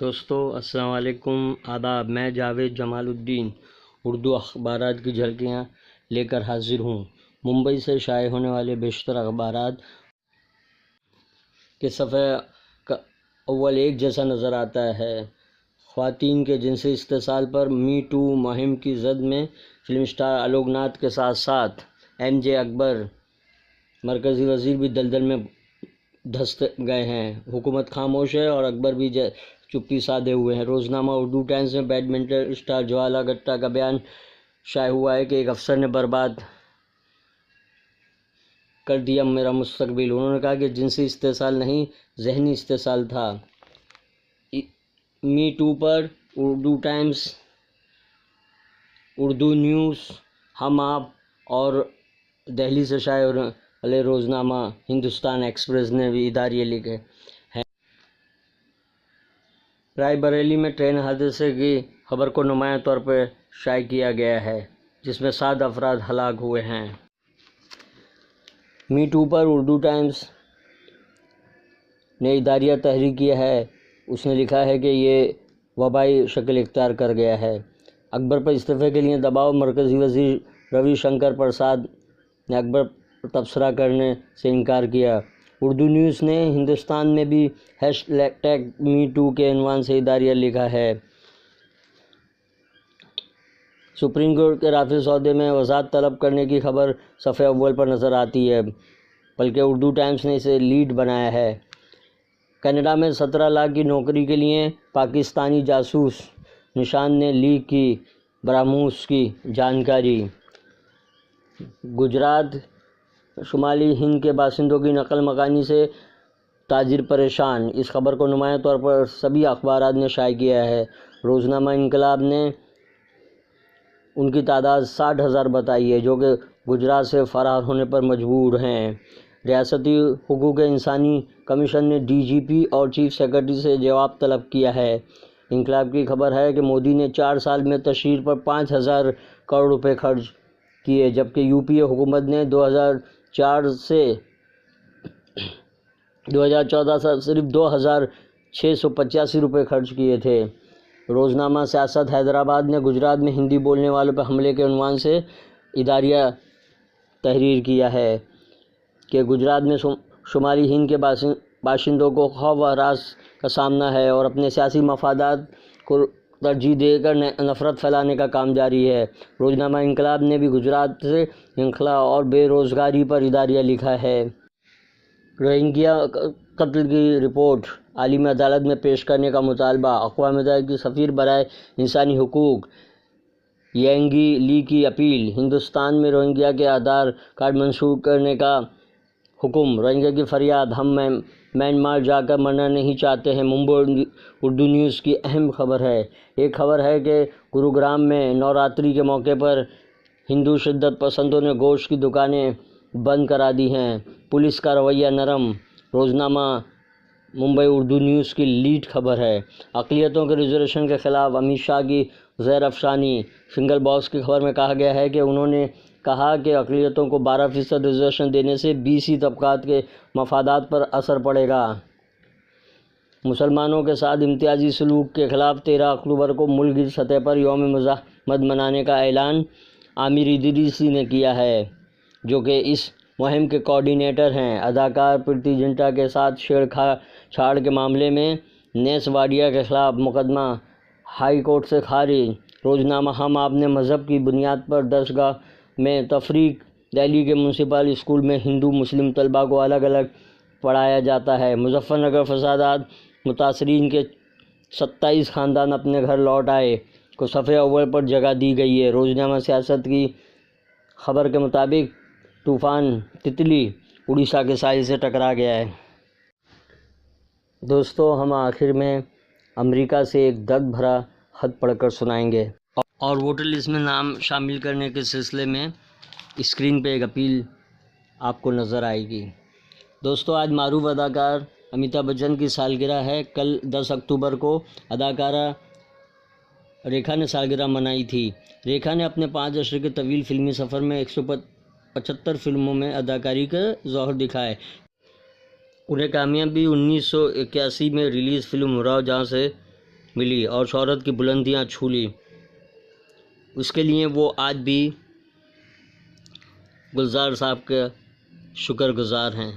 دوستو السلام علیکم، آداب۔ میں جاوید جمال الدین اردو اخبارات کی جھلکیاں لے کر حاضر ہوں۔ ممبئی سے شائع ہونے والے بیشتر اخبارات کے صفحہ اول ایک جیسا نظر آتا ہے۔ خواتین کے جنسی استحصال پر می ٹو مہم کی زد میں فلم اسٹار الوک ناتھ کے ساتھ ساتھ ایم جے اکبر مرکزی وزیر بھی دلدل میں دھس گئے ہیں۔ حکومت خاموش ہے اور اکبر بھی چپی سادھے ہوئے ہیں۔ روزنامہ اردو ٹائمز میں بیڈمنٹن اسٹار جوالا گٹا کا بیان شائع ہوا ہے کہ ایک افسر نے برباد کر دیا میرا مستقبل۔ انہوں نے کہا کہ جنسی استحصال نہیں، ذہنی استحصال تھا۔ می ٹو پر اردو ٹائمز، اردو نیوز، ہم آپ اور دہلی سے شائع ہونے والے روزنامہ ہندوستان ایکسپریس نے بھی اداریے لکھے ہیں۔ رائے بریلی میں ٹرین حادثے کی خبر کو نمایاں طور پر شائع کیا گیا ہے، جس میں 7 افراد ہلاک ہوئے ہیں۔ می ٹو پر اردو ٹائمز نے اداریہ تحریر کیا ہے۔ اس نے لکھا ہے کہ یہ وبائی شکل اختیار کر گیا ہے۔ اکبر پر استعفے کے لیے دباؤ۔ مرکزی وزیر روی شنکر پرساد نے اکبر پر تبصرہ کرنے سے انکار کیا۔ اردو نیوز نے ہندوستان میں بھی ہیش ٹیگ می ٹو کے عنوان سے اداریہ لکھا ہے۔ سپریم کورٹ کے رافیل سودے میں وضاحت طلب کرنے کی خبر صفحہ اول پر نظر آتی ہے، بلکہ اردو ٹائمز نے اسے لیڈ بنایا ہے۔ کینیڈا میں 17 لاکھ کی نوکری کے لیے پاکستانی جاسوس نشان نے لیک کی براموس کی جانکاری۔ گجرات شمالی ہند کے باشندوں کی نقل مکانی سے تاجر پریشان۔ اس خبر کو نمایاں طور پر سبھی اخبارات نے شائع کیا ہے۔ روزنامہ انقلاب نے ان کی تعداد 60,000 بتائی ہے، جو کہ گجرات سے فرار ہونے پر مجبور ہیں۔ ریاستی حقوق انسانی کمیشن نے ڈی جی پی اور چیف سیکرٹری سے جواب طلب کیا ہے۔ انقلاب کی خبر ہے کہ مودی نے 4 سال میں تشہیر پر 5,000 کروڑ روپے خرچ کیے، جبکہ یو پی اے حکومت نے 2004 سے 2014 تک صرف 2,685 روپے خرچ کیے تھے۔ روزنامہ سیاست حیدرآباد نے گجرات میں ہندی بولنے والوں پر حملے کے عنوان سے اداریہ تحریر کیا ہے کہ گجرات میں شمالی ہند کے باشندوں کو خوف و ہراس کا سامنا ہے اور اپنے سیاسی مفادات کو ترجیح دے کر نفرت پھیلانے کا کام جاری ہے۔ روزنامہ انقلاب نے بھی گجرات سے انخلا اور بے روزگاری پر اداریہ لکھا ہے۔ روہنگیا قتل کی رپورٹ عالمی عدالت میں پیش کرنے کا مطالبہ۔ اقوام متحدہ کی سفیر برائے انسانی حقوق ینگی لی کی اپیل۔ ہندوستان میں روہنگیا کے آدھار کارڈ منسوخ کرنے کا حکم۔ روہنگیا کی فریاد، ہم میانمار جا کر مرنا نہیں چاہتے ہیں، ممبئی اردو نیوز کی اہم خبر ہے۔ ایک خبر ہے کہ گروگرام میں نوراتری کے موقع پر ہندو شدت پسندوں نے گوشت کی دکانیں بند کرا دی ہیں، پولیس کا رویہ نرم۔ روزنامہ ممبئی اردو نیوز کی لیڈ خبر ہے۔ اقلیتوں کے ریزرویشن کے خلاف امت شاہ کی زہر افشانی۔ سنگل باکس کی خبر میں کہا گیا ہے کہ انہوں نے کہا کہ اقلیتوں کو 12% ریزرویشن دینے سے BC طبقات کے مفادات پر اثر پڑے گا۔ مسلمانوں کے ساتھ امتیازی سلوک کے خلاف 13 اکتوبر کو ملک گیر سطح پر یوم مزاحمت منانے کا اعلان عامر ادریسی نے کیا ہے، جو کہ اس مہم کے کوآرڈینیٹر ہیں۔ اداکار پریتی زنٹا کے ساتھ چھیڑ چھاڑ کے معاملے میں نیس واڈیا کے خلاف مقدمہ ہائی کورٹ سے خارج۔ روزنامہ ہم آپ نے مذہب کی بنیاد پر درسگاہ میں تفریق۔ دہلی کے میونسپل اسکول میں ہندو مسلم طلباء کو الگ الگ پڑھایا جاتا ہے۔ مظفر نگر فسادات، متاثرین کے 27 خاندان اپنے گھر لوٹ آئے کو صفحہ اول پر جگہ دی گئی ہے۔ روزنامہ سیاست کی خبر کے مطابق طوفان تتلی اڑیسہ کے ساحل سے ٹکرا گیا ہے۔ دوستو ہم آخر میں امریکہ سے ایک درد بھرا خط پڑھ کر سنائیں گے اور ووٹر لسٹ میں نام شامل کرنے کے سلسلے میں اسکرین پہ ایک اپیل آپ کو نظر آئے گی۔ دوستو آج معروف اداکار امیتابھ بچن کی سالگرہ ہے۔ کل 10 اکتوبر کو اداکارہ ریکھا نے سالگرہ منائی تھی۔ ریکھا نے اپنے 5 عشرے کے طویل فلمی سفر میں 175 فلموں میں اداکاری کا ظہور دکھایا۔ انہیں کامیابی 1981 میں ریلیز فلم امراؤ جان سے ملی اور شہرت کی بلندیاں چھو لی، اس کے لیے وہ آج بھی گلزار صاحب کے شکر گزار ہیں۔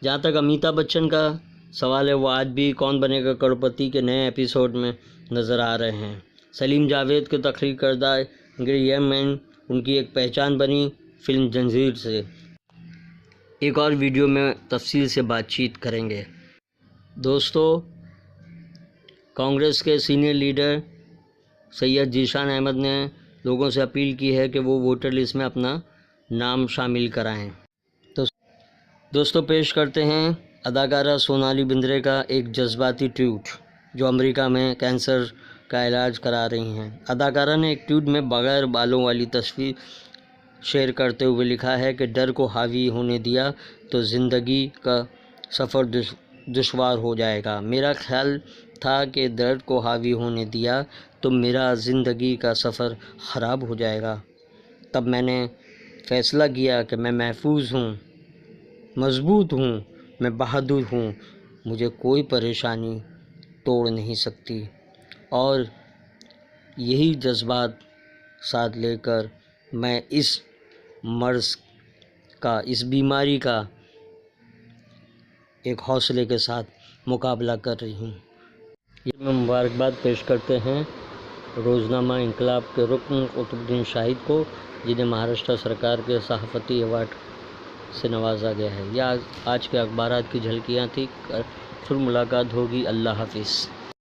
جہاں تک امیتابھ بچن کا سوال ہے، وہ آج بھی کون بنے گا کروڑپتی کے نئے ایپیسوڈ میں نظر آ رہے ہیں۔ سلیم جاوید کے تخلیق کردہ گرے مین ان کی ایک پہچان بنی فلم زنجیر سے۔ ایک اور ویڈیو میں تفصیل سے بات چیت کریں گے۔ دوستو، کانگریس کے سینئر لیڈر سید ذیشان احمد نے لوگوں سے اپیل کی ہے کہ وہ ووٹر لسٹ میں اپنا نام شامل کرائیں۔ دوستو، پیش کرتے ہیں اداکارہ سونالی بندرے کا ایک جذباتی ٹویٹ، جو امریکہ میں کینسر کا علاج کرا رہی ہیں۔ اداکارہ نے ایک ٹویٹ میں بغیر بالوں والی تصویر شیئر کرتے ہوئے لکھا ہے کہ ڈر کو حاوی ہونے دیا تو زندگی کا سفر دشوار ہو جائے گا۔ میرا خیال تھا کہ درد کو حاوی ہونے دیا تو میرا زندگی کا سفر خراب ہو جائے گا۔ تب میں نے فیصلہ کیا کہ میں محفوظ ہوں، مضبوط ہوں، میں بہادر ہوں، مجھے کوئی پریشانی توڑ نہیں سکتی، اور یہی جذبات ساتھ لے کر میں اس مرض کا، اس بیماری کا ایک حوصلے کے ساتھ مقابلہ کر رہی ہوں۔ یہ میں مبارکباد پیش کرتے ہیں روزنامہ انقلاب کے رکن قطب الدین شاہد کو، جنہیں مہاراشٹر سرکار کے صحافتی ایوارڈ سے نوازا گیا ہے۔ یہ آج کے اخبارات کی جھلکیاں تھیں، پھر ملاقات ہوگی۔ اللہ حافظ۔